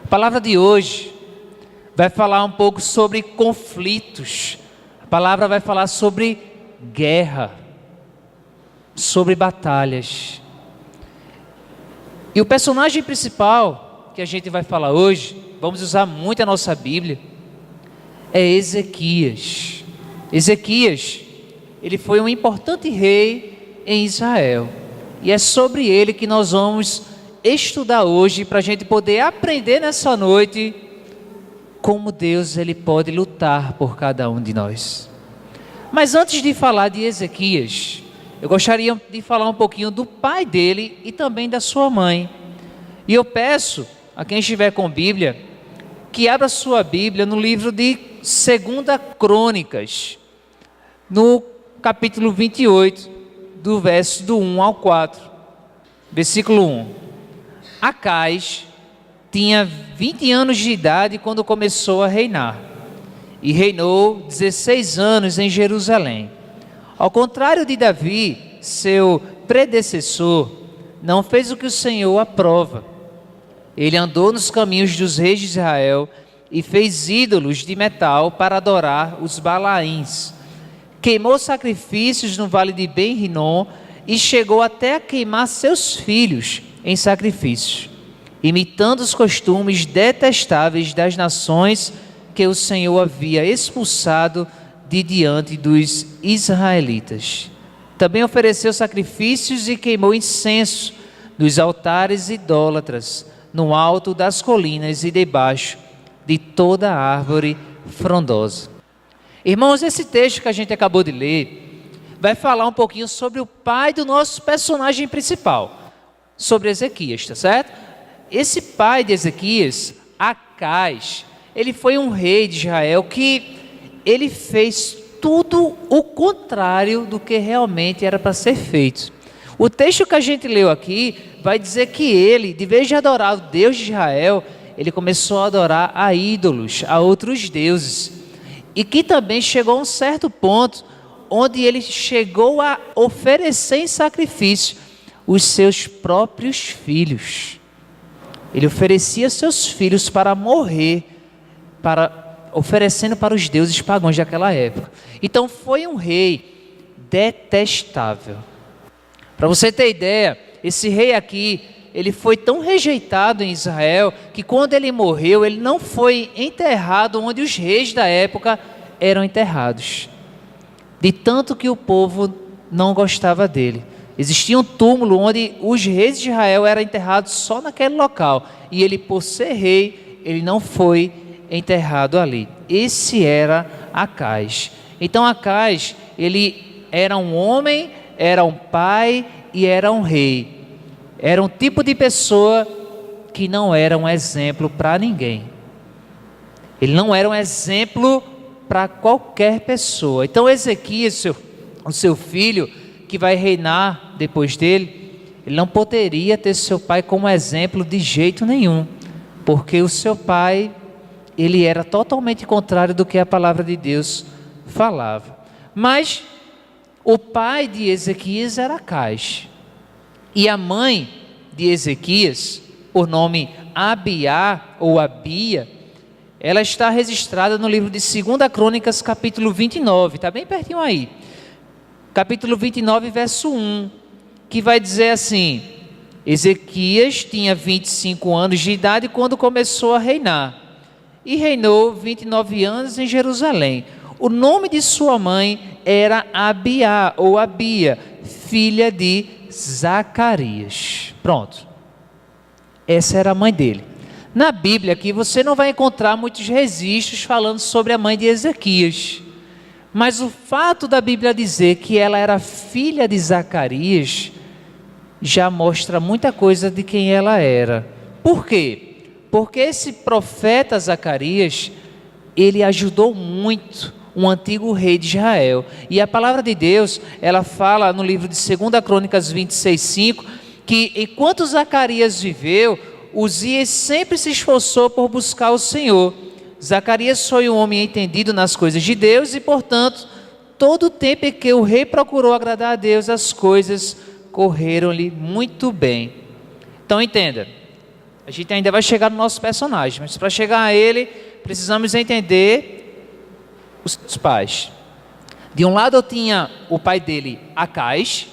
A palavra de hoje vai falar um pouco sobre conflitos. A palavra vai falar sobre guerra, sobre batalhas. E o personagem principal que a gente vai falar hoje, vamos usar muito a nossa Bíblia, é Ezequias. Ezequias, ele foi um importante rei em Israel. E é sobre ele que nós vamos estudar hoje, para a gente poder aprender nessa noite como Deus ele pode lutar por cada um de nós. Mas antes de falar de Ezequias, eu gostaria de falar um pouquinho do pai dele e também da sua mãe. E eu peço a quem estiver com Bíblia, que abra sua Bíblia no livro de 2 Crônicas, no capítulo 28, do verso do 1 ao 4. Versículo 1. Acais tinha 20 anos de idade quando começou a reinar, e reinou 16 anos em Jerusalém. Ao contrário de Davi, seu predecessor, não fez o que o Senhor aprova. Ele andou nos caminhos dos reis de Israel e fez ídolos de metal para adorar os Balaíns. Queimou sacrifícios no vale de Ben-Rinom e chegou até a queimar seus filhos em sacrifícios, imitando os costumes detestáveis das nações que o Senhor havia expulsado de diante dos israelitas. Também ofereceu sacrifícios e queimou incenso nos altares idólatras, no alto das colinas e debaixo de toda árvore frondosa. Irmãos, esse texto que a gente acabou de ler vai falar um pouquinho sobre o pai do nosso personagem principal, sobre Ezequias, tá certo? Esse pai de Ezequias, Acais, ele foi um rei de Israel que ele fez tudo o contrário do que realmente era para ser feito. O texto que a gente leu aqui vai dizer que ele, de vez de adorar o Deus de Israel, ele começou a adorar a ídolos, a outros deuses. E que também chegou a um certo ponto onde ele chegou a oferecer em sacrifício os seus próprios filhos. Ele oferecia seus filhos para morrer, oferecendo para os deuses pagãos daquela época. Então foi um rei detestável. Para você ter ideia, esse rei aqui, ele foi tão rejeitado em Israel, que quando ele morreu, ele não foi enterrado onde os reis da época eram enterrados. De tanto que o povo não gostava dele. Existia um túmulo onde os reis de Israel eram enterrados só naquele local. E ele, por ser rei, ele não foi enterrado ali. Esse era Acais. Então Acais, ele era um homem, era um pai e era um rei. Era um tipo de pessoa que não era um exemplo para ninguém. Ele não era um exemplo para qualquer pessoa. Então Ezequias, o seu filho, que vai reinar depois dele, ele não poderia ter seu pai como exemplo de jeito nenhum, porque o seu pai, ele era totalmente contrário do que a palavra de Deus falava. Mas o pai de Ezequias era Acais, e a mãe de Ezequias, por nome Abiá ou Abia, ela está registrada no livro de 2 Crônicas, capítulo 29, está bem pertinho aí. Capítulo 29, verso 1, que vai dizer assim: Ezequias tinha 25 anos de idade quando começou a reinar, e reinou 29 anos em Jerusalém. O nome de sua mãe era Abiá ou Abia, filha de Zacarias. Pronto. Essa era a mãe dele. Na Bíblia aqui você não vai encontrar muitos registros falando sobre a mãe de Ezequias. Mas o fato da Bíblia dizer que ela era filha de Zacarias já mostra muita coisa de quem ela era. Por quê? Porque esse profeta Zacarias, ele ajudou muito um antigo rei de Israel. E a palavra de Deus, ela fala no livro de 2 Crônicas 26:5, que enquanto Zacarias viveu, Uzias sempre se esforçou por buscar o Senhor. Zacarias foi um homem entendido nas coisas de Deus e, portanto, todo o tempo em que o rei procurou agradar a Deus, as coisas correram-lhe muito bem. Então entenda, A gente ainda vai chegar no nosso personagem, mas para chegar a ele, precisamos entender os seus pais. De um lado eu tinha o pai dele, Acais,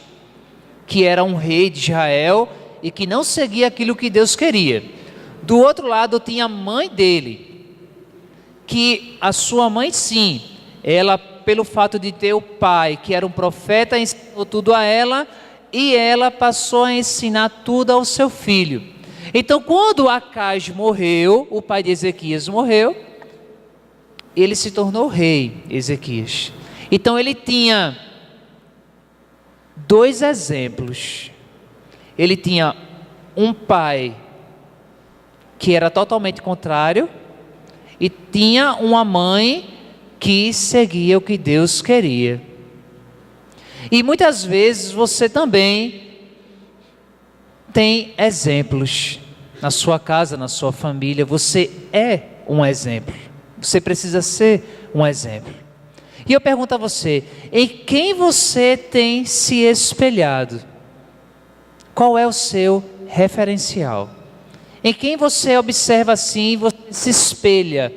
que era um rei de Israel e que não seguia aquilo que Deus queria. Do outro lado eu tinha a mãe dele, que a sua mãe sim, ela, pelo fato de ter o pai, que era um profeta, ensinou tudo a ela, e ela passou a ensinar tudo ao seu filho. Então, quando Acais morreu, o pai de Ezequias morreu, ele se tornou rei, Ezequias. Então, ele tinha dois exemplos. Ele tinha um pai que era totalmente contrário, e tinha uma mãe que seguia o que Deus queria. E muitas vezes você também tem exemplos na sua casa, na sua família. Você é um exemplo. Você precisa ser um exemplo. E eu pergunto a você, em quem você tem se espelhado? Qual é o seu referencial? Em quem você observa assim, você se espelha?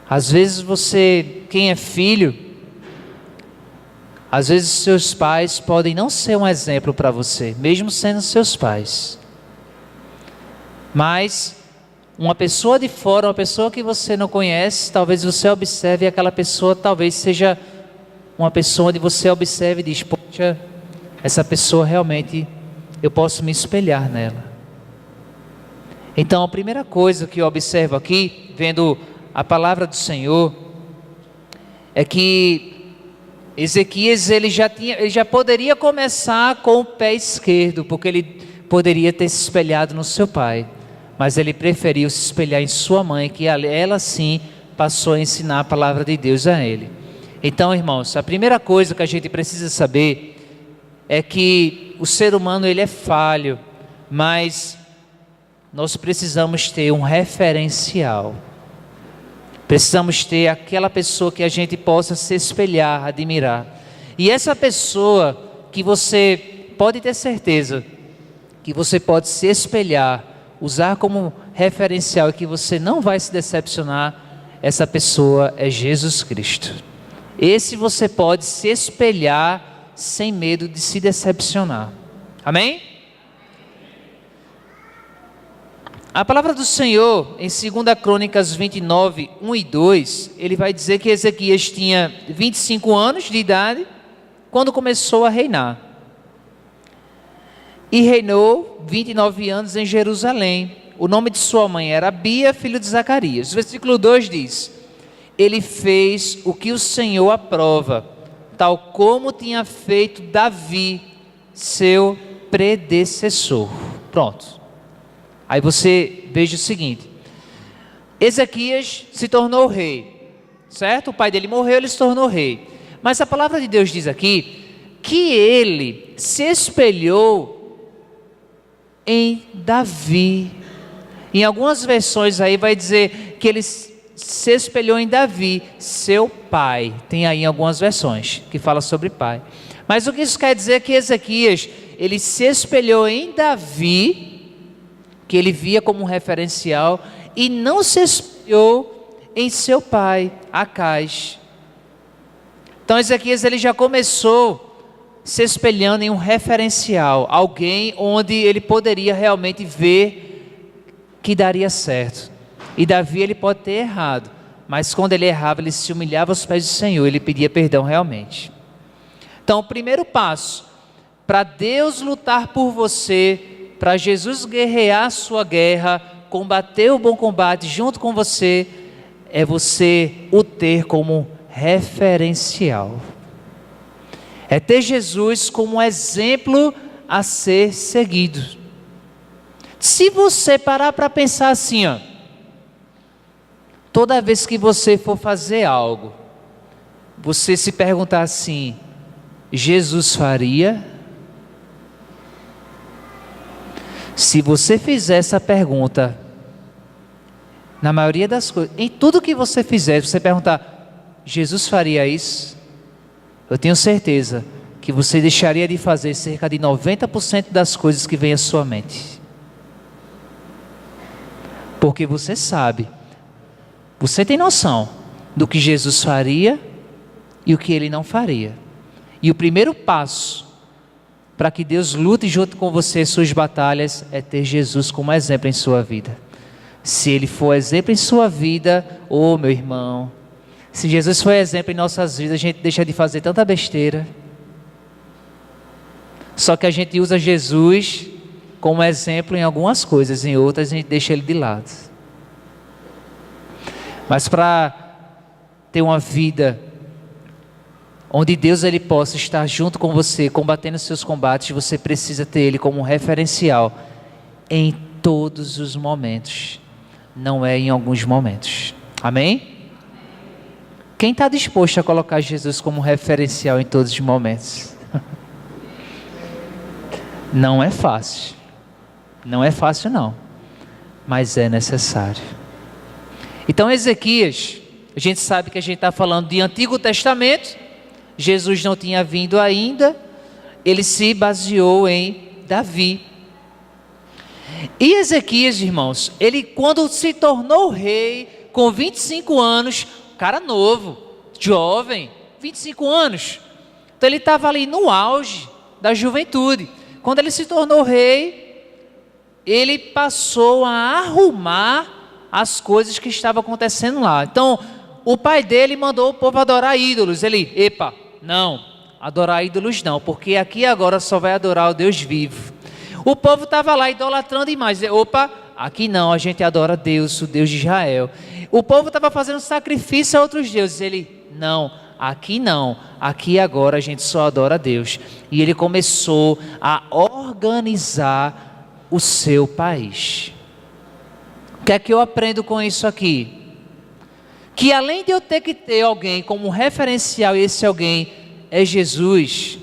Às vezes você, quem é filho, às vezes seus pais podem não ser um exemplo para você, mesmo sendo seus pais. Mas uma pessoa de fora, uma pessoa que você não conhece, talvez você observe e aquela pessoa talvez seja uma pessoa onde você observe e diz, poxa, essa pessoa realmente, eu posso me espelhar nela. Então a primeira coisa que eu observo aqui, vendo a palavra do Senhor, é que Ezequias ele já poderia começar com o pé esquerdo, porque ele poderia ter se espelhado no seu pai, mas ele preferiu se espelhar em sua mãe, que ela sim passou a ensinar a palavra de Deus a ele. Então, irmãos, a primeira coisa que a gente precisa saber é que o ser humano ele é falho, mas nós precisamos ter um referencial. Precisamos ter aquela pessoa que a gente possa se espelhar, admirar. E essa pessoa que você pode ter certeza que você pode se espelhar, usar como referencial e que você não vai se decepcionar, essa pessoa é Jesus Cristo. Esse você pode se espelhar sem medo de se decepcionar. Amém? A palavra do Senhor, em 2 Crônicas 29, 1 e 2, ele vai dizer que Ezequias tinha 25 anos de idade quando começou a reinar. E reinou 29 anos em Jerusalém. O nome de sua mãe era Abia, filho de Zacarias. O versículo 2 diz, ele fez o que o Senhor aprova, tal como tinha feito Davi, seu predecessor. Pronto. Aí você veja o seguinte, Ezequias se tornou rei, certo? O pai dele morreu, ele se tornou rei. Mas a palavra de Deus diz aqui, que ele se espelhou em Davi. Em algumas versões aí vai dizer que ele se espelhou em Davi, seu pai. Tem aí algumas versões que fala sobre pai. Mas o que isso quer dizer é que Ezequias, ele se espelhou em Davi, que ele via como um referencial, e não se espelhou em seu pai, Acais. Então Ezequias ele já começou se espelhando em um referencial, alguém onde ele poderia realmente ver que daria certo. E Davi ele pode ter errado, mas quando ele errava, ele se humilhava aos pés do Senhor, ele pedia perdão realmente. Então o primeiro passo, para Deus lutar por você, para Jesus guerrear a sua guerra, combater o bom combate junto com você, é você o ter como referencial. É ter Jesus como um exemplo a ser seguido. Se você parar para pensar assim, ó, toda vez que você for fazer algo, você se perguntar assim, Jesus faria? Se você fizer essa pergunta, na maioria das coisas, em tudo que você fizer, você perguntar, Jesus faria isso? Eu tenho certeza que você deixaria de fazer cerca de 90% das coisas que vêm à sua mente. Porque você sabe, você tem noção do que Jesus faria e o que Ele não faria. E o primeiro passo para que Deus lute junto com você suas batalhas é ter Jesus como exemplo em sua vida. Se Ele for exemplo em sua vida, ô meu irmão, se Jesus for exemplo em nossas vidas, a gente deixa de fazer tanta besteira. Só que a gente usa Jesus como exemplo em algumas coisas, em outras a gente deixa Ele de lado. Mas para ter uma vida onde Deus Ele possa estar junto com você, combatendo seus combates, você precisa ter Ele como um referencial em todos os momentos, não é em alguns momentos. Amém? Quem está disposto a colocar Jesus como referencial em todos os momentos? Não é fácil. Não é fácil não, mas é necessário. Então Ezequias, a gente sabe que a gente está falando de Antigo Testamento, Jesus não tinha vindo ainda, ele se baseou em Davi. E Ezequias, irmãos, ele quando se tornou rei, com 25 anos, cara novo, jovem, 25 anos, então ele estava ali no auge da juventude. Quando ele se tornou rei, ele passou a arrumar as coisas que estavam acontecendo lá. Então, o pai dele mandou o povo adorar ídolos. Ele, não, adorar ídolos não, porque aqui agora só vai adorar o Deus vivo. O povo estava lá idolatrando demais. Aqui não, a gente adora Deus, o Deus de Israel. O povo estava fazendo sacrifício a outros deuses. Ele, não, aqui agora a gente só adora Deus. E ele começou a organizar o seu país. O que é que eu aprendo com isso aqui? Que além de eu ter que ter alguém como referencial, e esse alguém é Jesus,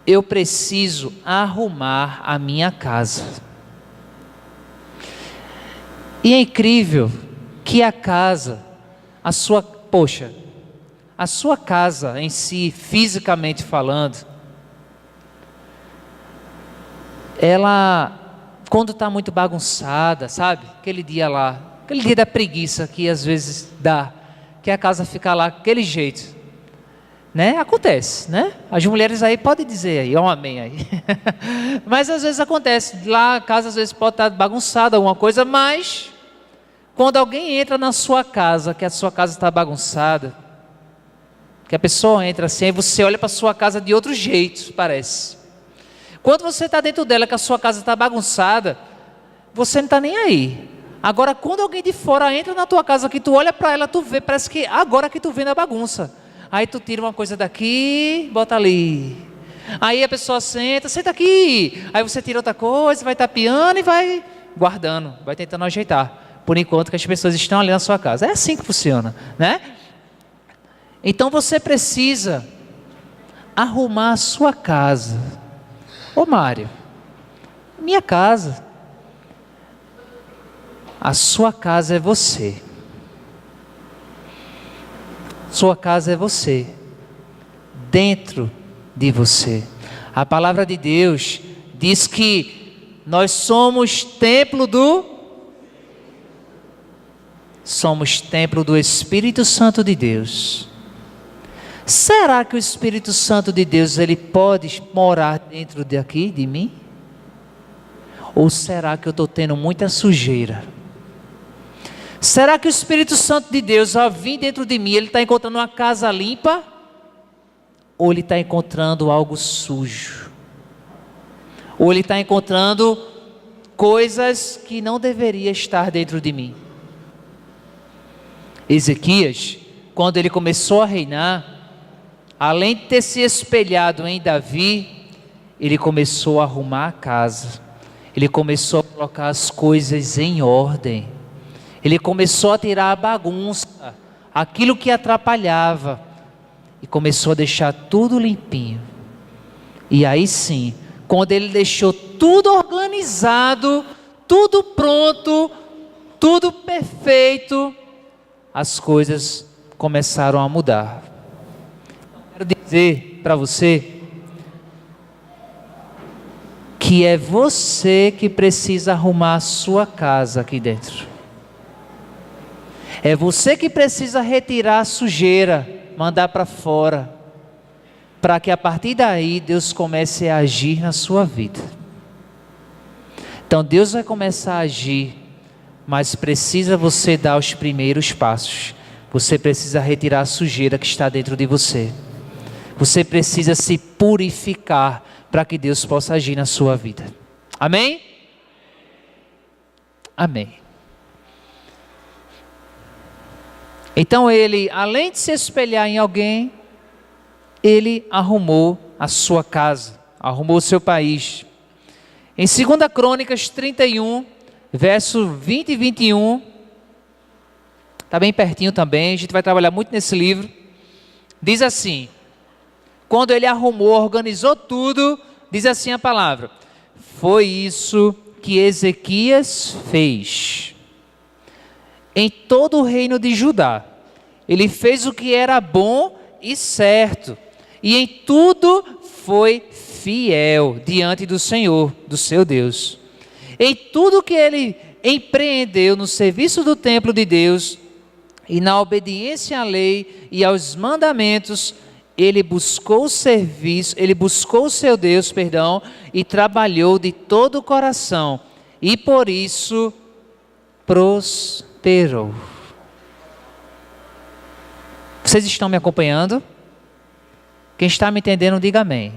eu preciso arrumar a minha casa. E é incrível que a casa, a sua casa em si, fisicamente falando, ela, quando está muito bagunçada, sabe? Aquele dia da preguiça que às vezes dá, que a casa fica lá aquele jeito, né? Acontece, né? As mulheres aí podem dizer aí, um amém aí. Mas às vezes acontece, lá a casa às vezes pode estar bagunçada, alguma coisa, mas quando alguém entra na sua casa, que a sua casa está bagunçada, que a pessoa entra assim, aí você olha para a sua casa de outro jeito, parece. Quando você está dentro dela, que a sua casa está bagunçada, você não está nem aí. Agora, quando alguém de fora entra na tua casa, que tu olha para ela, tu vê, parece que agora que tu vê na bagunça. Aí tu tira uma coisa daqui, bota ali. Aí a pessoa senta aqui. Aí você tira outra coisa, vai tapeando e vai guardando, vai tentando ajeitar. Por enquanto que as pessoas estão ali na sua casa. É assim que funciona, né? Então você precisa arrumar a sua casa. Ô Mário, minha casa. A sua casa é você. Sua casa é você. Dentro de você. A palavra de Deus diz que nós somos templo do Espírito Santo de Deus. Será que o Espírito Santo de Deus ele pode morar dentro daqui de mim? Ou será que eu estou tendo muita sujeira? Será que o Espírito Santo de Deus, ao vir dentro de mim, ele está encontrando uma casa limpa? Ou ele está encontrando algo sujo? Ou ele está encontrando coisas que não deveria estar dentro de mim? Ezequias, quando ele começou a reinar, além de ter se espelhado em Davi, ele começou a arrumar a casa. Ele começou a colocar as coisas em ordem. Ele começou a tirar a bagunça, aquilo que atrapalhava, e começou a deixar tudo limpinho. E aí sim, quando ele deixou tudo organizado, tudo pronto, tudo perfeito, as coisas começaram a mudar. Quero dizer para você que é você que precisa arrumar a sua casa aqui dentro. É você que precisa retirar a sujeira, mandar para fora, para que a partir daí Deus comece a agir na sua vida. Então Deus vai começar a agir, mas precisa você dar os primeiros passos. Você precisa retirar a sujeira que está dentro de você. Você precisa se purificar para que Deus possa agir na sua vida. Amém? Amém. Então ele, além de se espelhar em alguém, ele arrumou a sua casa, arrumou o seu país. Em 2 Crônicas 31, verso 20 e 21, está bem pertinho também, a gente vai trabalhar muito nesse livro. Diz assim: quando ele arrumou, organizou tudo, diz assim a palavra: foi isso que Ezequias fez em todo o reino de Judá. Ele fez o que era bom e certo, e em tudo foi fiel diante do Senhor, do seu Deus. Em tudo que ele empreendeu no serviço do templo de Deus e na obediência à lei e aos mandamentos, ele buscou o serviço, ele buscou o seu Deus, e trabalhou de todo o coração, e por isso prosperou. Vocês estão me acompanhando? Quem está me entendendo, diga amém.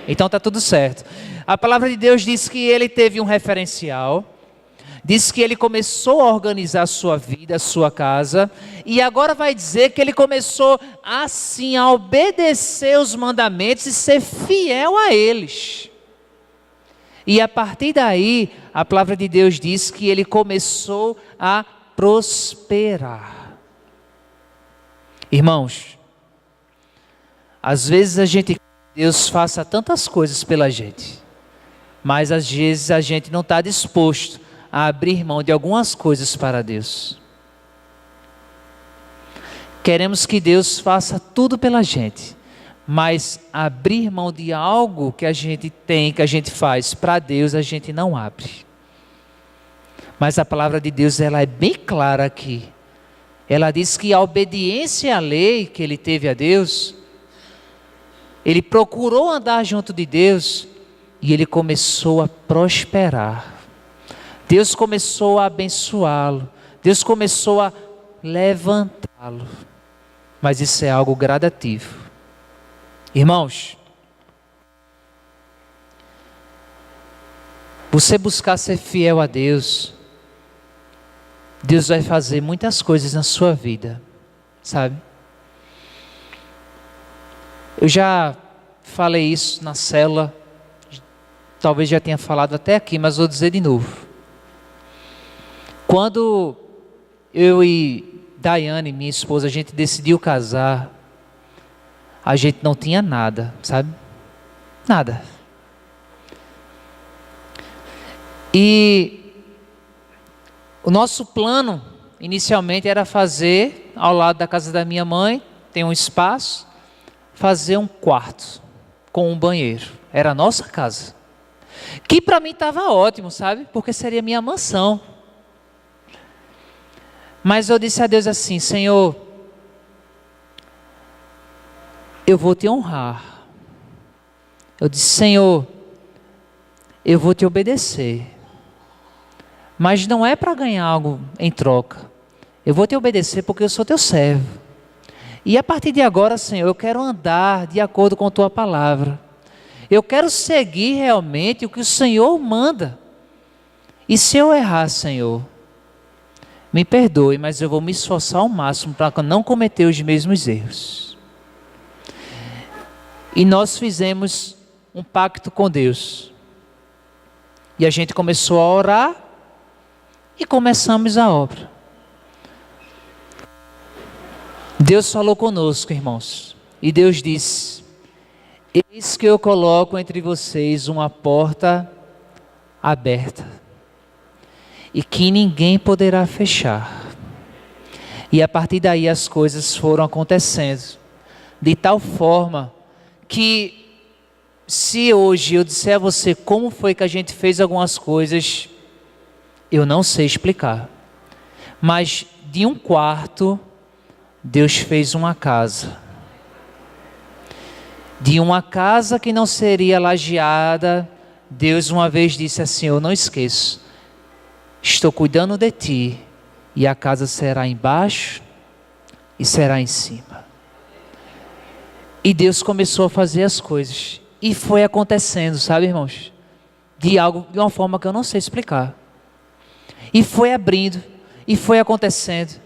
Então está tudo certo. A palavra de Deus diz que ele teve um referencial, diz que ele começou a organizar a sua vida, a sua casa, e agora vai dizer que ele começou assim a obedecer os mandamentos e ser fiel a eles. E a partir daí, a palavra de Deus diz que ele começou a prosperar. Irmãos, às vezes a gente quer que Deus faça tantas coisas pela gente, mas às vezes a gente não está disposto a abrir mão de algumas coisas para Deus. Queremos que Deus faça tudo pela gente, mas abrir mão de algo que a gente tem, que a gente faz para Deus, a gente não abre. Mas a palavra de Deus, ela é bem clara aqui. Ela diz que a obediência à lei que ele teve a Deus, ele procurou andar junto de Deus e ele começou a prosperar. Deus começou a abençoá-lo, Deus começou a levantá-lo. Mas isso é algo gradativo. Irmãos, você buscar ser fiel a Deus, Deus vai fazer muitas coisas na sua vida, sabe? Eu já falei isso na célula, talvez já tenha falado até aqui, mas vou dizer de novo. Quando eu e Daiane, minha esposa, a gente decidiu casar, a gente não tinha nada, sabe? Nada. E o nosso plano, inicialmente, era fazer, ao lado da casa da minha mãe, tem um espaço, fazer um quarto com um banheiro. Era a nossa casa. Que para mim estava ótimo, sabe? Porque seria minha mansão. Mas eu disse a Deus assim: Senhor, eu vou te honrar. Eu disse: Senhor, eu vou te obedecer. Mas não é para ganhar algo em troca. Eu vou te obedecer porque eu sou teu servo. E a partir de agora, Senhor, eu quero andar de acordo com a tua palavra. Eu quero seguir realmente o que o Senhor manda. E se eu errar, Senhor, me perdoe, mas eu vou me esforçar ao máximo para não cometer os mesmos erros. E nós fizemos um pacto com Deus. E a gente começou a orar e começamos a obra. Deus falou conosco, irmãos. E Deus disse: eis que eu coloco entre vocês uma porta aberta, e que ninguém poderá fechar. E a partir daí as coisas foram acontecendo, de tal forma que, se hoje eu disser a você como foi que a gente fez algumas coisas, eu não sei explicar. Mas de um quarto, Deus fez uma casa. De uma casa que não seria lajeada, Deus uma vez disse assim: eu não esqueço, estou cuidando de ti, e a casa será embaixo e será em cima. E Deus começou a fazer as coisas, e foi acontecendo, sabe, irmãos? De uma forma que eu não sei explicar. E foi abrindo, e foi acontecendo.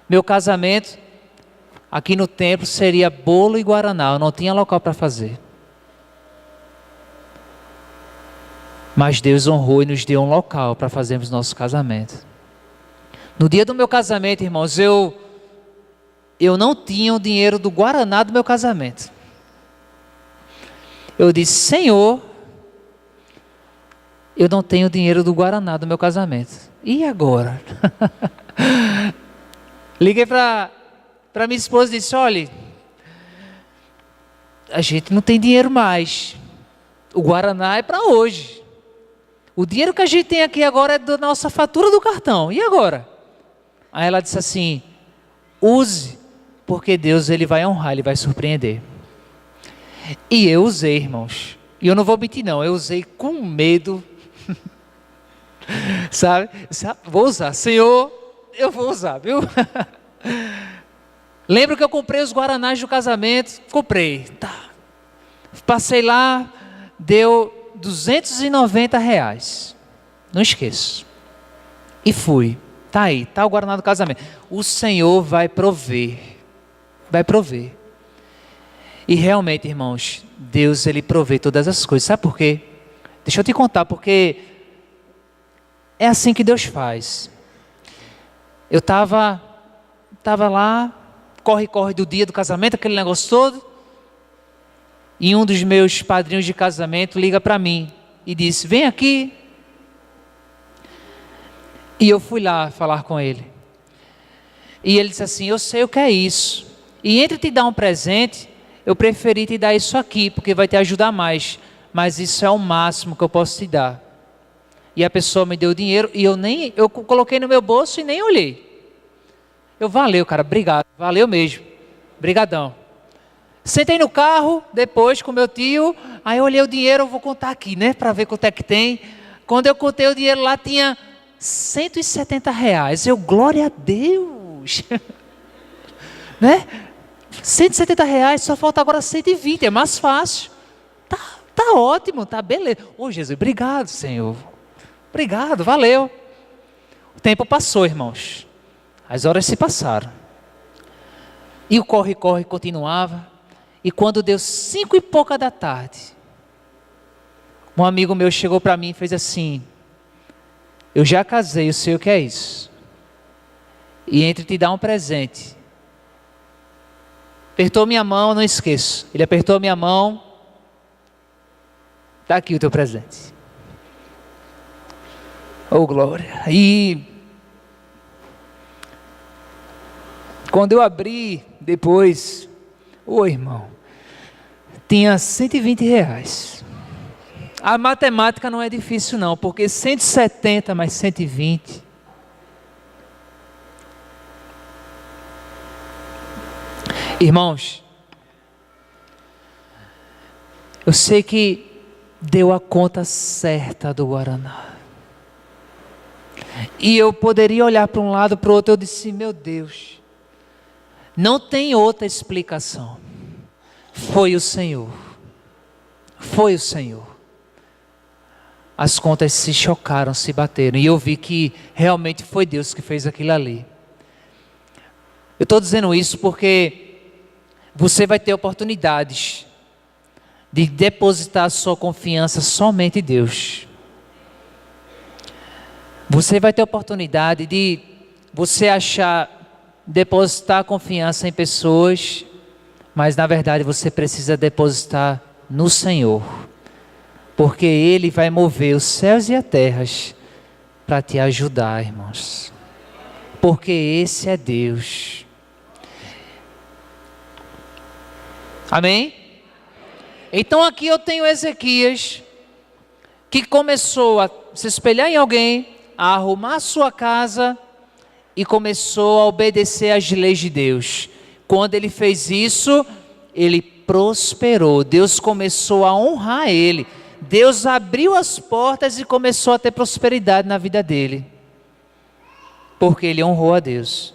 Meu casamento aqui no templo seria bolo e guaraná, eu não tinha local para fazer. Mas Deus honrou e nos deu um local para fazermos nosso casamento. No dia do meu casamento, irmãos, eu não tinha o dinheiro do guaraná do meu casamento. Eu disse: Senhor, eu não tenho dinheiro do guaraná do meu casamento. E agora? Liguei para minha esposa e disse: olha, a gente não tem dinheiro mais. O guaraná é para hoje. O dinheiro que a gente tem aqui agora é da nossa fatura do cartão. E agora? Aí ela disse assim: use, porque Deus ele vai honrar, ele vai surpreender. E eu usei, irmãos. E eu não vou mentir não, eu usei com medo. Sabe? Vou usar, Senhor, eu vou usar, viu? Lembro que eu comprei os guaranás do casamento, comprei, tá. Passei lá, deu R$290, não esqueço. E fui, tá aí, tá o guaraná do casamento. O Senhor vai prover, vai prover. E realmente, irmãos, Deus ele provê todas as coisas, sabe por quê? Deixa eu te contar, porque é assim que Deus faz. Eu estava lá, corre do dia do casamento, aquele negócio todo. E um dos meus padrinhos de casamento liga para mim e disse: vem aqui. E eu fui lá falar com ele. E ele disse assim: eu sei o que é isso. E entre te dar um presente, eu preferi te dar isso aqui, porque vai te ajudar mais. Mas isso é o máximo que eu posso te dar. E a pessoa me deu o dinheiro e eu coloquei no meu bolso e nem olhei. Valeu, cara, obrigado, valeu mesmo, brigadão. Sentei no carro, depois com meu tio, aí eu olhei o dinheiro, eu vou contar aqui, né, para ver quanto é que tem. Quando eu contei o dinheiro lá, tinha R$170. Glória a Deus, né? R$170, só falta agora 120, é mais fácil. Tá ótimo, tá beleza. Ô Jesus, obrigado, Senhor. Obrigado, valeu. O tempo passou, irmãos. As horas se passaram. E o corre-corre continuava. E quando deu 5 e pouca da tarde, um amigo meu chegou para mim e fez assim: eu já casei, eu sei o que é isso. E entre te dar um presente. Apertou minha mão, não esqueço. Ele apertou minha mão. Está aqui o teu presente. Oh, glória. E quando eu abri depois, irmão, tinha R$120. A matemática não é difícil não, porque 170 mais 120. Irmãos, eu sei que deu a conta certa do guaraná. E eu poderia olhar para um lado, para o outro, eu disse: meu Deus, não tem outra explicação. Foi o Senhor. Foi o Senhor. As contas se chocaram, se bateram. E eu vi que realmente foi Deus que fez aquilo ali. Eu estou dizendo isso porque você vai ter oportunidades de depositar a sua confiança somente em Deus. Você vai ter oportunidade de depositar confiança em pessoas, mas na verdade você precisa depositar no Senhor, porque Ele vai mover os céus e as terras para te ajudar, irmãos, porque esse é Deus. Amém? Então aqui eu tenho Ezequias, que começou a se espelhar em alguém, a arrumar a sua casa, e começou a obedecer às leis de Deus. Quando ele fez isso, ele prosperou. Deus começou a honrar ele. Deus abriu as portas e começou a ter prosperidade na vida dele, porque ele honrou a Deus.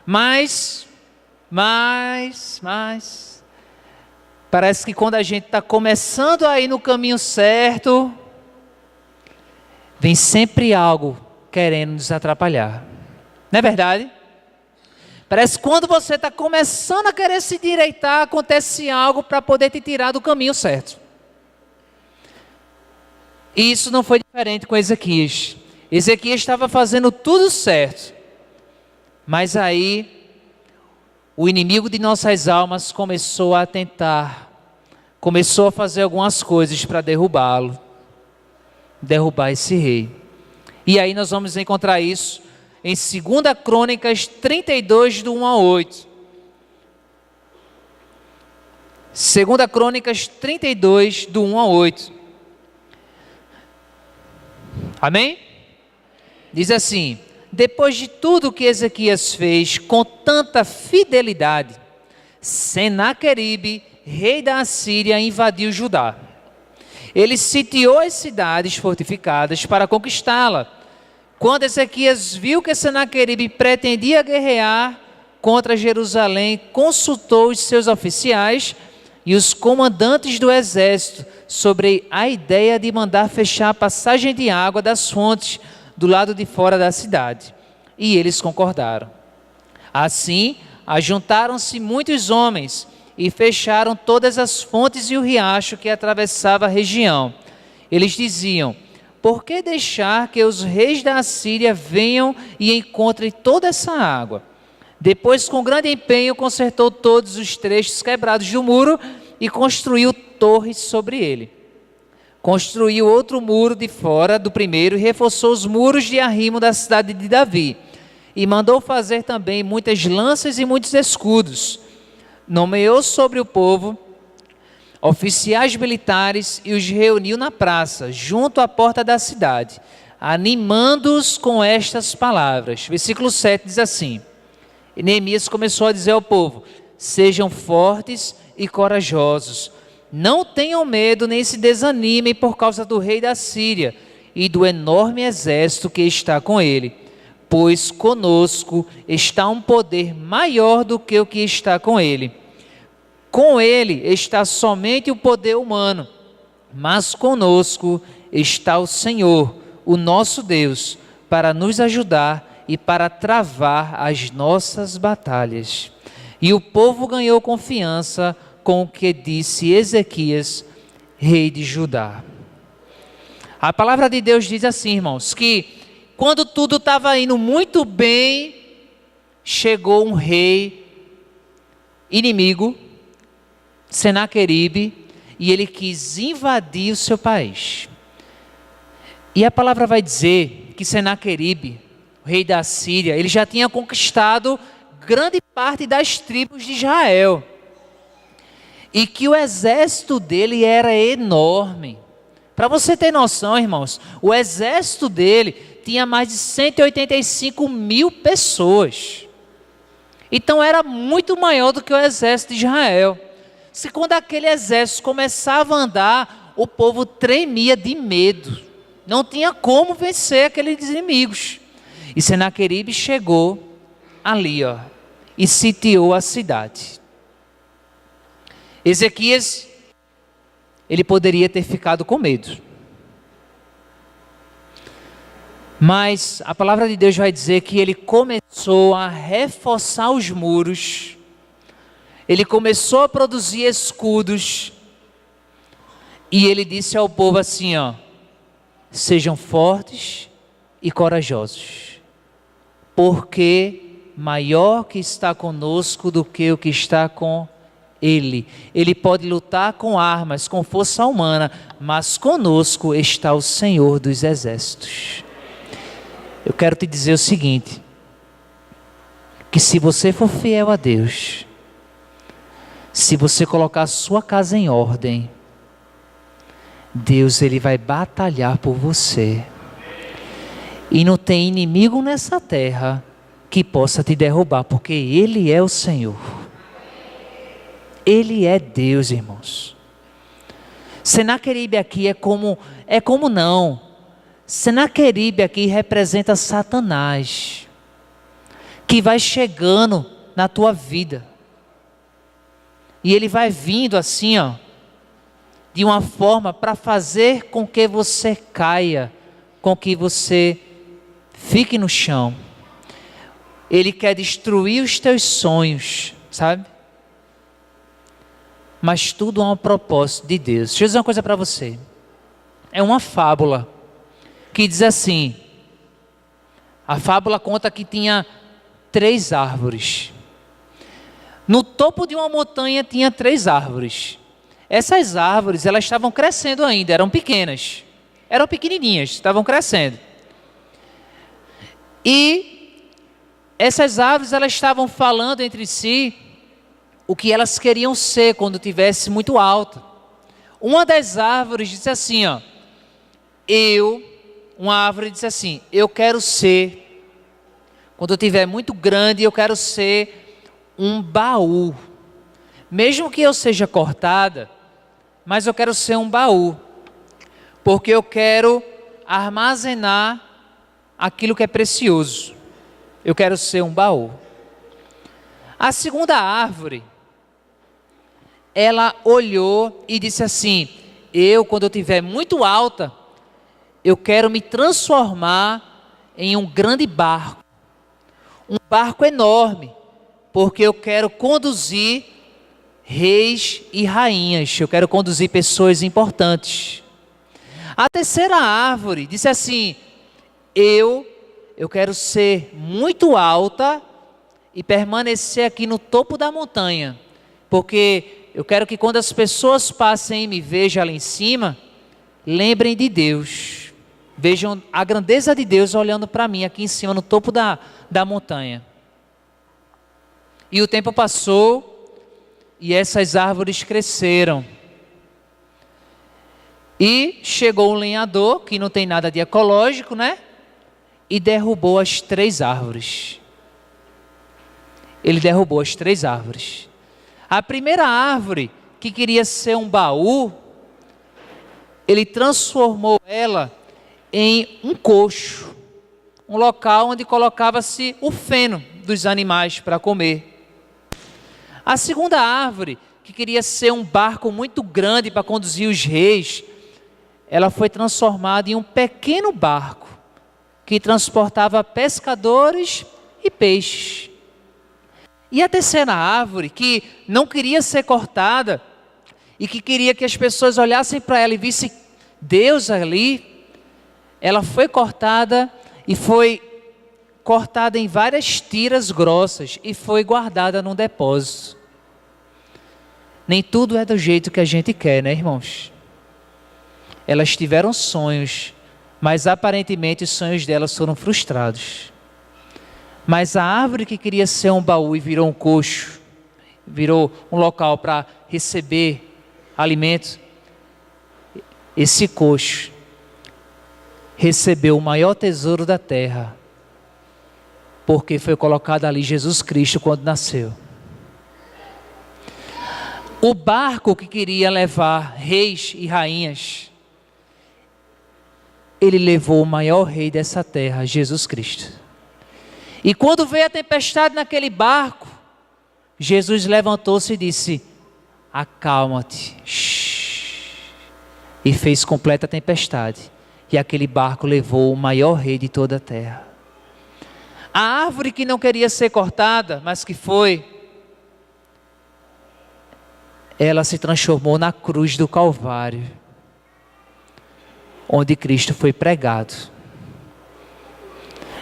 Mas, parece que quando a gente está começando a ir no caminho certo, vem sempre algo querendo nos atrapalhar. Não é verdade? Parece que quando você está começando a querer se endireitar, acontece algo para poder te tirar do caminho certo. E isso não foi diferente com Ezequias. Ezequias estava fazendo tudo certo. Mas aí, o inimigo de nossas almas começou a tentar, começou a fazer algumas coisas para derrubá-lo, derrubar esse rei. E aí nós vamos encontrar isso em 2 Crônicas 32, do 1 a 8. 2 Crônicas 32, do 1 a 8. Amém? Diz assim: depois de tudo que Ezequias fez com tanta fidelidade, Senaqueribe, rei da Assíria, invadiu Judá. Ele sitiou as cidades fortificadas para conquistá-la. Quando Ezequias viu que Senaqueribe pretendia guerrear contra Jerusalém, consultou os seus oficiais e os comandantes do exército sobre a ideia de mandar fechar a passagem de água das fontes do lado de fora da cidade. E eles concordaram. Assim, ajuntaram-se muitos homens e fecharam todas as fontes e o riacho que atravessava a região. Eles diziam: por que deixar que os reis da Assíria venham e encontrem toda essa água? Depois, com grande empenho, consertou todos os trechos quebrados do muro e construiu torres sobre ele. Construiu outro muro de fora do primeiro e reforçou os muros de arrimo da cidade de Davi. E mandou fazer também muitas lanças e muitos escudos. Nomeou sobre o povo oficiais militares e os reuniu na praça, junto à porta da cidade, animando-os com estas palavras. Versículo 7 diz assim: e Neemias começou a dizer ao povo: sejam fortes e corajosos, não tenham medo nem se desanimem por causa do rei da Síria e do enorme exército que está com ele, pois conosco está um poder maior do que o que está com ele. Com ele está somente o poder humano, mas conosco está o Senhor, o nosso Deus, para nos ajudar e para travar as nossas batalhas. E o povo ganhou confiança com o que disse Ezequias, rei de Judá. A palavra de Deus diz assim, irmãos, que quando tudo estava indo muito bem, chegou um rei inimigo, Senaqueribe, e ele quis invadir o seu país. E a palavra vai dizer que Senaqueribe, o rei da Síria, ele já tinha conquistado grande parte das tribos de Israel. E que o exército dele era enorme. Para você ter noção, irmãos, o exército dele tinha mais de 185 mil pessoas. Então era muito maior do que o exército de Israel. Se quando aquele exército começava a andar, o povo tremia de medo. Não tinha como vencer aqueles inimigos. E Senaqueribe chegou ali, e sitiou a cidade. Ezequias, ele poderia ter ficado com medo. Mas a palavra de Deus vai dizer que ele começou a reforçar os muros, ele começou a produzir escudos, e ele disse ao povo assim, sejam fortes e corajosos, porque maior que está conosco do que o que está com ele. Ele pode lutar com armas, com força humana, mas conosco está o Senhor dos exércitos. Eu quero te dizer o seguinte, que se você for fiel a Deus, se você colocar a sua casa em ordem, Deus, ele vai batalhar por você. E não tem inimigo nessa terra que que possa te derrubar, porque Ele é o Senhor. Ele é Deus, irmãos. Senaqueribe aqui é como não. Senaqueribe aqui representa Satanás, que vai chegando na tua vida. E ele vai vindo assim, de uma forma para fazer com que você caia, com que você fique no chão. Ele quer destruir os teus sonhos, sabe? Mas tudo há um propósito de Deus. Deixa eu dizer uma coisa para você. É uma fábula que diz assim. A fábula conta que tinha 3 árvores. No topo de uma montanha tinha 3 árvores. Essas árvores, elas estavam crescendo ainda, eram pequenas. Eram pequenininhas, estavam crescendo. E essas árvores, elas estavam falando entre si o que elas queriam ser quando tivesse muito alta. Uma das árvores disse assim, uma árvore disse assim, eu quero ser, quando eu tiver muito grande, eu quero ser um baú. Mesmo que eu seja cortada, mas eu quero ser um baú, porque eu quero armazenar aquilo que é precioso. Eu quero ser um baú. A segunda árvore, ela olhou e disse assim, quando eu estiver muito alta, eu quero me transformar em um grande barco. Um barco enorme, porque eu quero conduzir reis e rainhas, eu quero conduzir pessoas importantes. A terceira árvore disse assim, eu quero ser muito alta e permanecer aqui no topo da montanha, porque eu quero que quando as pessoas passem e me vejam lá em cima, lembrem de Deus, vejam a grandeza de Deus olhando para mim aqui em cima, no topo da montanha. E o tempo passou e essas árvores cresceram. E chegou um lenhador, que não tem nada de ecológico, né? E derrubou as 3 árvores. Ele derrubou as 3 árvores. A primeira árvore, que queria ser um baú, ele transformou ela em um coxo, um local onde colocava-se o feno dos animais para comer. A segunda árvore, que queria ser um barco muito grande para conduzir os reis, ela foi transformada em um pequeno barco que transportava pescadores e peixes. E a terceira árvore, que não queria ser cortada e que queria que as pessoas olhassem para ela e vissem Deus ali, ela foi cortada e foi cortada em várias tiras grossas e foi guardada num depósito. Nem tudo é do jeito que a gente quer, né, irmãos? Elas tiveram sonhos, mas aparentemente os sonhos delas foram frustrados. Mas a árvore que queria ser um baú e virou um coxo, virou um local para receber alimento, esse coxo recebeu o maior tesouro da terra, porque foi colocado ali Jesus Cristo quando nasceu. O barco que queria levar reis e rainhas, ele levou o maior rei dessa terra, Jesus Cristo. E quando veio a tempestade naquele barco, Jesus levantou-se e disse, acalma-te, e fez completa tempestade, e aquele barco levou o maior rei de toda a terra. A árvore que não queria ser cortada, mas que foi, ela se transformou na cruz do Calvário, onde Cristo foi pregado.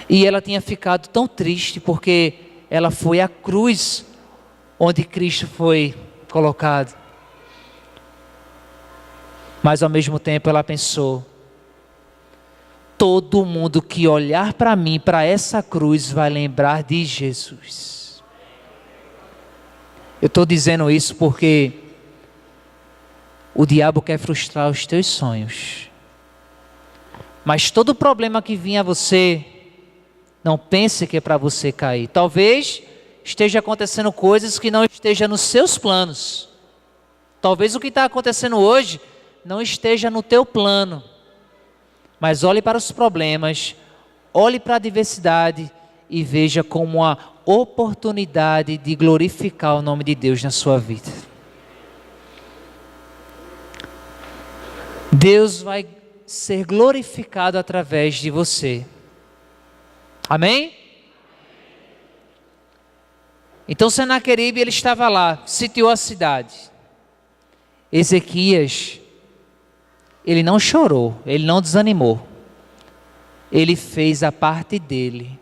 E ela tinha ficado tão triste porque ela foi à cruz onde Cristo foi colocado. Mas ao mesmo tempo ela pensou, todo mundo que olhar para mim, para essa cruz, vai lembrar de Jesus. Eu estou dizendo isso porque o diabo quer frustrar os teus sonhos. Mas todo problema que vinha a você, Não pense que é para você cair. Talvez esteja acontecendo coisas que não estejam nos seus planos. Talvez o que está acontecendo hoje não esteja no teu plano. Mas olhe para os problemas, olhe para a adversidade e veja como uma oportunidade de glorificar o nome de Deus na sua vida. Deus vai ser glorificado através de você. Amém? Então Senaqueribe, ele estava lá, sitiou a cidade. Ezequias, ele não chorou, ele não desanimou. Ele fez a parte dele.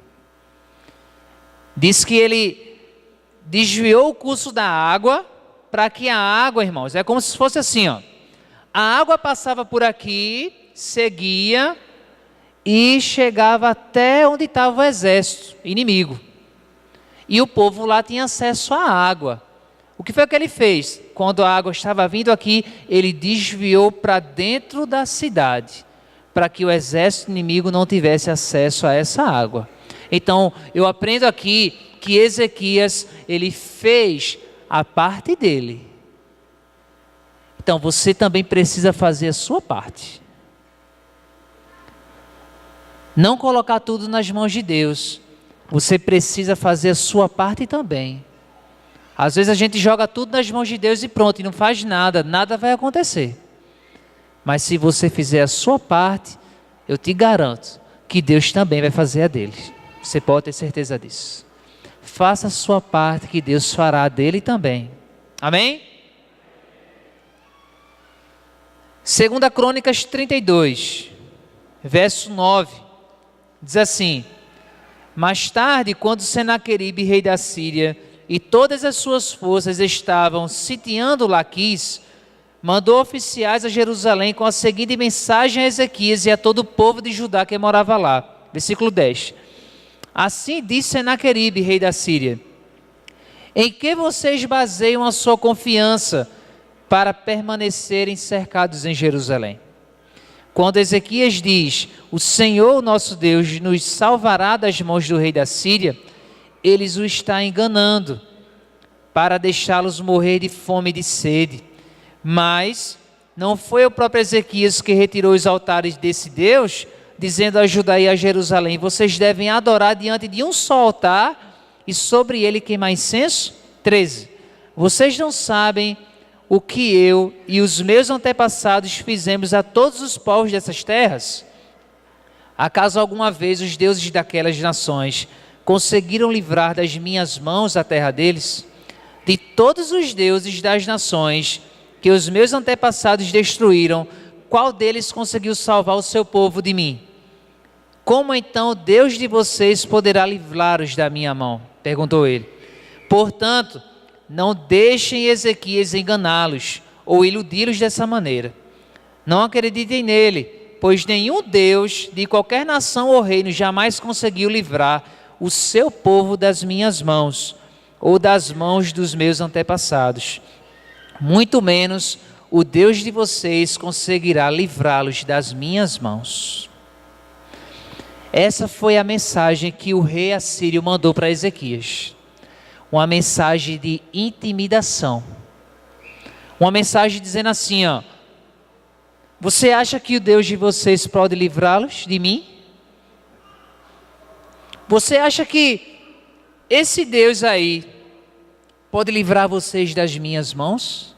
Diz que ele desviou o curso da água, para que a água, irmãos, é como se fosse assim, ó. A água passava por aqui, seguia e chegava até onde estava o exército inimigo. E o povo lá tinha acesso à água. O que foi que ele fez? Quando a água estava vindo aqui, ele desviou para dentro da cidade, para que o exército inimigo não tivesse acesso a essa água. Então, eu aprendo aqui que Ezequias, ele fez a parte dele. Então, você também precisa fazer a sua parte. Não colocar tudo nas mãos de Deus. Você precisa fazer a sua parte também. Às vezes a gente joga tudo nas mãos de Deus e pronto, e não faz nada, nada vai acontecer. Mas se você fizer a sua parte, eu te garanto que Deus também vai fazer a dele. Você pode ter certeza disso. Faça a sua parte que Deus fará a dele também. Amém? 2 Crônicas 32, verso 9, diz assim: mais tarde, quando Senaqueribe, rei da Síria, e todas as suas forças estavam sitiando Laquis, mandou oficiais a Jerusalém com a seguinte mensagem a Ezequias e a todo o povo de Judá que morava lá. Versículo 10. Assim disse Senaqueribe, rei da Síria: em que vocês baseiam a sua confiança para permanecerem cercados em Jerusalém? Quando Ezequias diz: o Senhor nosso Deus nos salvará das mãos do rei da Síria, eles o está enganando, para deixá-los morrer de fome e de sede. Mas não foi o próprio Ezequias que retirou os altares desse Deus, dizendo a Judá e a Jerusalém: vocês devem adorar diante de um só altar, e sobre ele queimar incenso? 13. Vocês não sabem o que eu e os meus antepassados fizemos a todos os povos dessas terras? Acaso alguma vez os deuses daquelas nações conseguiram livrar das minhas mãos a terra deles? De todos os deuses das nações que os meus antepassados destruíram, qual deles conseguiu salvar o seu povo de mim? Como então o Deus de vocês poderá livrá-los da minha mão? Perguntou ele. Portanto, não deixem Ezequias enganá-los ou iludi-los dessa maneira. Não acreditem nele, pois nenhum Deus de qualquer nação ou reino jamais conseguiu livrar o seu povo das minhas mãos ou das mãos dos meus antepassados. Muito menos o Deus de vocês conseguirá livrá-los das minhas mãos. Essa foi a mensagem que o rei assírio mandou para Ezequias. Uma mensagem de intimidação. Uma mensagem dizendo assim, ó: você acha que o Deus de vocês pode livrá-los de mim? Você acha que esse Deus aí pode livrar vocês das minhas mãos?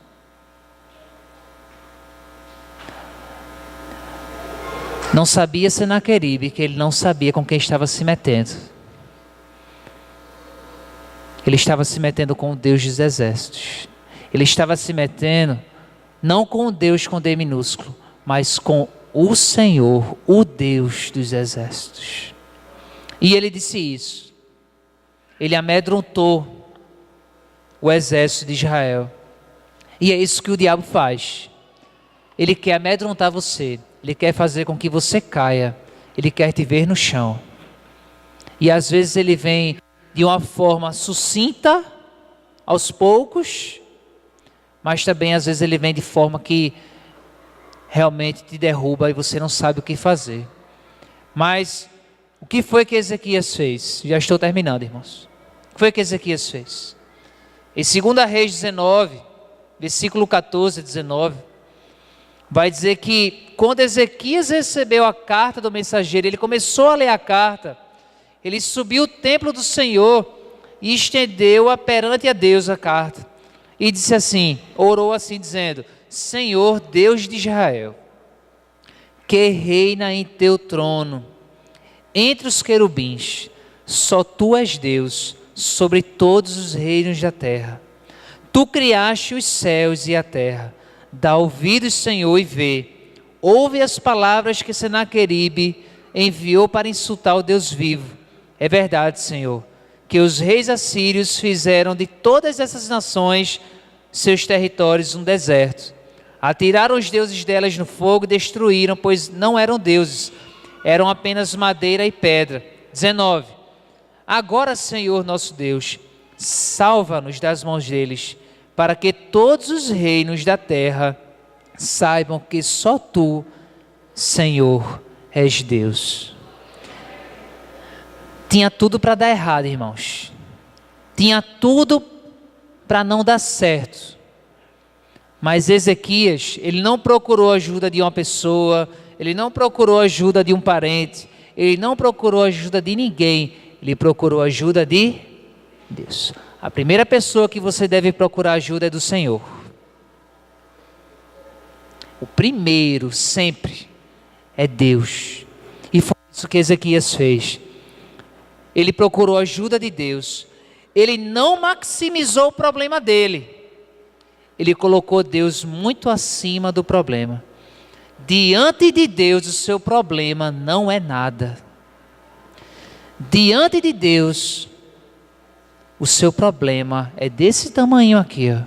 Não sabia Senaqueribe que ele não sabia com quem estava se metendo. Ele estava se metendo com o Deus dos exércitos. Ele estava se metendo não com o Deus com D minúsculo, mas com o Senhor, o Deus dos exércitos. E ele disse isso. Ele amedrontou o exército de Israel. E é isso que o diabo faz. Ele quer amedrontar você. Ele quer fazer com que você caia. Ele quer te ver no chão. E às vezes ele vem de uma forma sucinta, aos poucos, mas também às vezes ele vem de forma que realmente te derruba e você não sabe o que fazer. Mas O que foi que Ezequias fez? Já estou terminando, irmãos. O que foi que Ezequias fez? Em 2 Reis 19, versículo 14 e 19, vai dizer que quando Ezequias recebeu a carta do mensageiro, ele começou a ler a carta, ele subiu ao templo do Senhor e estendeu-a perante a Deus a carta. E disse assim, orou assim dizendo: Senhor Deus de Israel, que reina em teu trono, entre os querubins, só tu és Deus, sobre todos os reinos da terra. Tu criaste os céus e a terra. Dá ouvidos, Senhor, e vê. Ouve as palavras que Senaqueribe enviou para insultar o Deus vivo. É verdade, Senhor, que os reis assírios fizeram de todas essas nações seus territórios um deserto. Atiraram os deuses delas no fogo e destruíram, pois não eram deuses, eram apenas madeira e pedra. 19. Agora, Senhor nosso Deus, salva-nos das mãos deles, para que todos os reinos da terra saibam que só tu, Senhor, és Deus. Tinha tudo para dar errado, irmãos. Tinha tudo para não dar certo. Mas Ezequias, ele não procurou ajuda de uma pessoa, ele não procurou ajuda de um parente, ele não procurou ajuda de ninguém, ele procurou ajuda de Deus. A primeira pessoa que você deve procurar ajuda é do Senhor. O primeiro, sempre, é Deus. E foi isso que Ezequias fez. Ele procurou ajuda de Deus. Ele não maximizou o problema dele. Ele colocou Deus muito acima do problema. Diante de Deus, o seu problema não é nada. Diante de Deus, o seu problema é desse tamanho aqui, ó.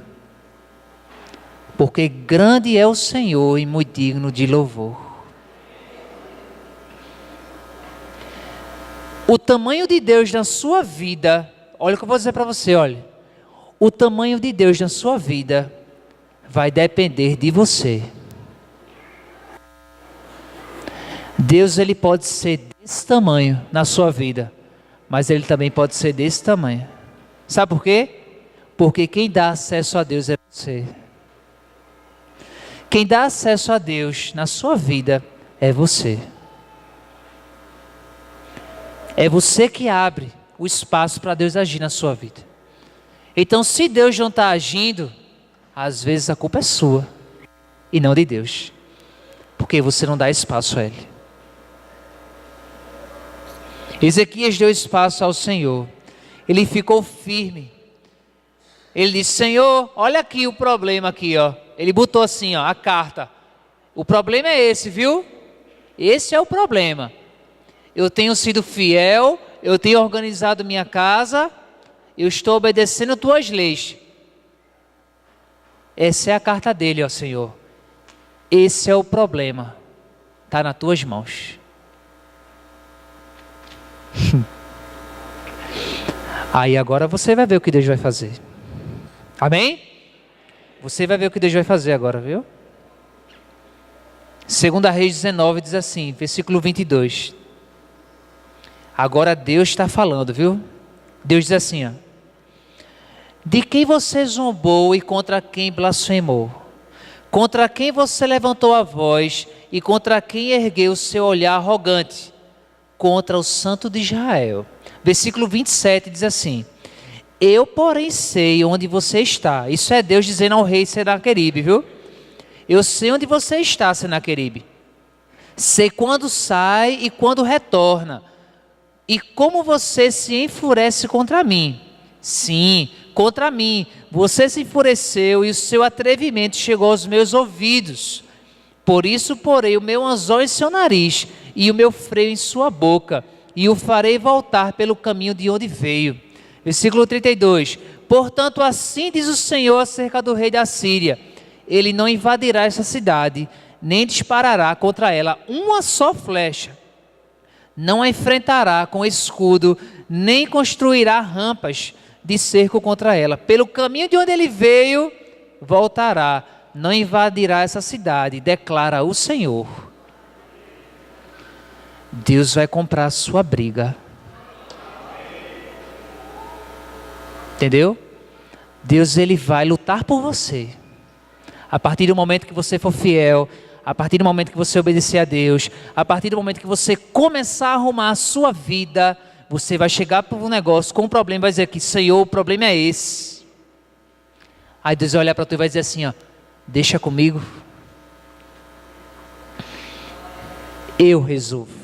Porque grande é o Senhor e muito digno de louvor. O tamanho de Deus na sua vida, olha o que eu vou dizer para você, olha. O tamanho de Deus na sua vida vai depender de você. Deus, ele pode ser desse tamanho na sua vida, mas ele também pode ser desse tamanho. Sabe por quê? Porque quem dá acesso a Deus é você. Quem dá acesso a Deus na sua vida é você. É você que abre o espaço para Deus agir na sua vida. Então, se Deus não está agindo, às vezes a culpa é sua e não de Deus, porque você não dá espaço a Ele. Ezequias deu espaço ao Senhor. Ele ficou firme. Ele disse: Senhor, olha aqui o problema aqui, ó. Ele botou assim, ó, a carta. O problema é esse, viu? Esse é o problema. Eu tenho sido fiel, eu tenho organizado minha casa, eu estou obedecendo tuas leis. Essa é a carta dele, ó Senhor. Esse é o problema. Está nas tuas mãos. Aí agora você vai ver o que Deus vai fazer. Amém? Você vai ver o que Deus vai fazer agora, viu? 2 Reis 19 diz assim, versículo 22. Agora Deus está falando, viu? Deus diz assim, ó. De quem você zombou e contra quem blasfemou? Contra quem você levantou a voz e contra quem ergueu o seu olhar arrogante? Contra o Santo de Israel. Versículo 27 diz assim: eu, porém, sei onde você está. Isso é Deus dizendo ao rei Senaqueribe, viu? Eu sei onde você está, Senaqueribe. Sei quando sai e quando retorna. E como você se enfurece contra mim. Sim, contra mim. Você se enfureceu e o seu atrevimento chegou aos meus ouvidos. Por isso porei o meu anzol em seu nariz e o meu freio em sua boca. E o farei voltar pelo caminho de onde veio. Versículo 32. Portanto, assim diz o Senhor acerca do rei da Síria: ele não invadirá essa cidade, nem disparará contra ela uma só flecha. Não a enfrentará com escudo, nem construirá rampas de cerco contra ela. Pelo caminho de onde ele veio, voltará. Não invadirá essa cidade, declara o Senhor. Deus vai comprar a sua briga. Entendeu? Deus, ele vai lutar por você. A partir do momento que você for fiel, a partir do momento que você obedecer a Deus, a partir do momento que você começar a arrumar a sua vida, você vai chegar para um negócio com um problema e vai dizer que, Senhor, o problema é esse. Aí Deus vai olhar para tu e vai dizer assim, ó, deixa comigo. Eu resolvo.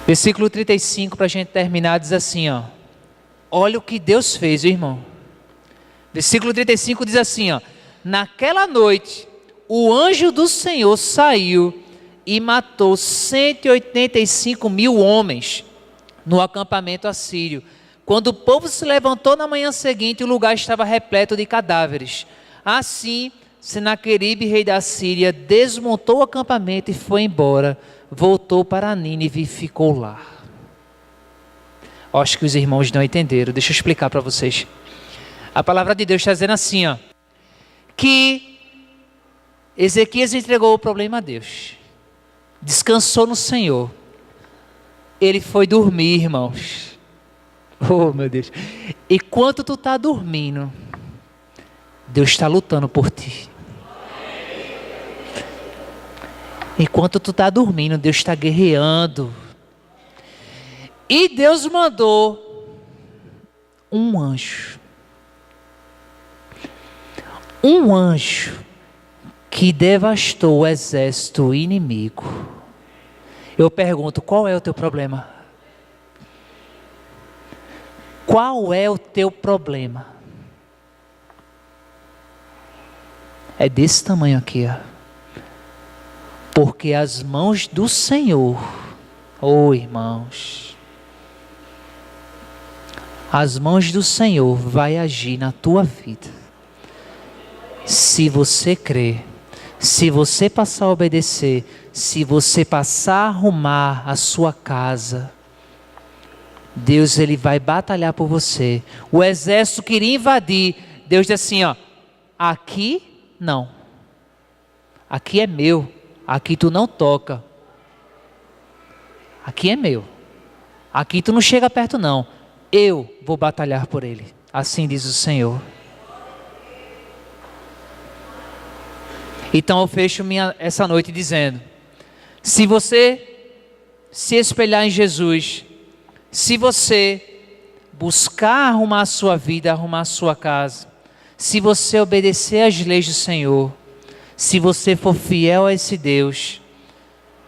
Versículo 35, para a gente terminar, diz assim, ó. Olha o que Deus fez, irmão. Versículo 35 diz assim, ó. Naquela noite, o anjo do Senhor saiu e matou 185 mil homens no acampamento assírio. Quando o povo se levantou na manhã seguinte, o lugar estava repleto de cadáveres. Assim, Senaqueribe, rei da Síria, desmontou o acampamento e foi embora. Voltou para Nínive e ficou lá. Acho que os irmãos não entenderam. Deixa eu explicar para vocês. A palavra de Deus está dizendo assim, ó, que Ezequias entregou o problema a Deus. Descansou no Senhor. Ele foi dormir, irmãos. Oh, meu Deus. E enquanto tu está dormindo, Deus está lutando por ti. Enquanto tu está dormindo, Deus está guerreando. E Deus mandou um anjo. Um anjo que devastou o exército inimigo. Eu pergunto, qual é o teu problema? Qual é o teu problema? É desse tamanho aqui, ó. Porque as mãos do Senhor, oh irmãos, as mãos do Senhor vai agir na tua vida. Se você crer, se você passar a obedecer, se você passar a arrumar a sua casa, Deus, ele vai batalhar por você. O exército queria invadir, Deus diz assim, ó, aqui não, aqui é meu, aqui tu não toca, aqui é meu, aqui tu não chega perto não, eu vou batalhar por ele, assim diz o Senhor. Então eu fecho essa noite dizendo, se você se espelhar em Jesus, se você buscar arrumar a sua vida, arrumar a sua casa, se você obedecer às leis do Senhor, se você for fiel a esse Deus,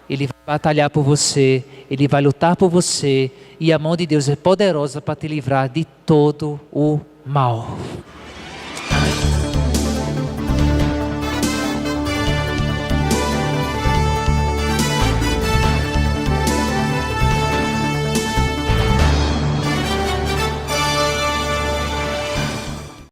Ele vai batalhar por você, Ele vai lutar por você, e a mão de Deus é poderosa para te livrar de todo o mal.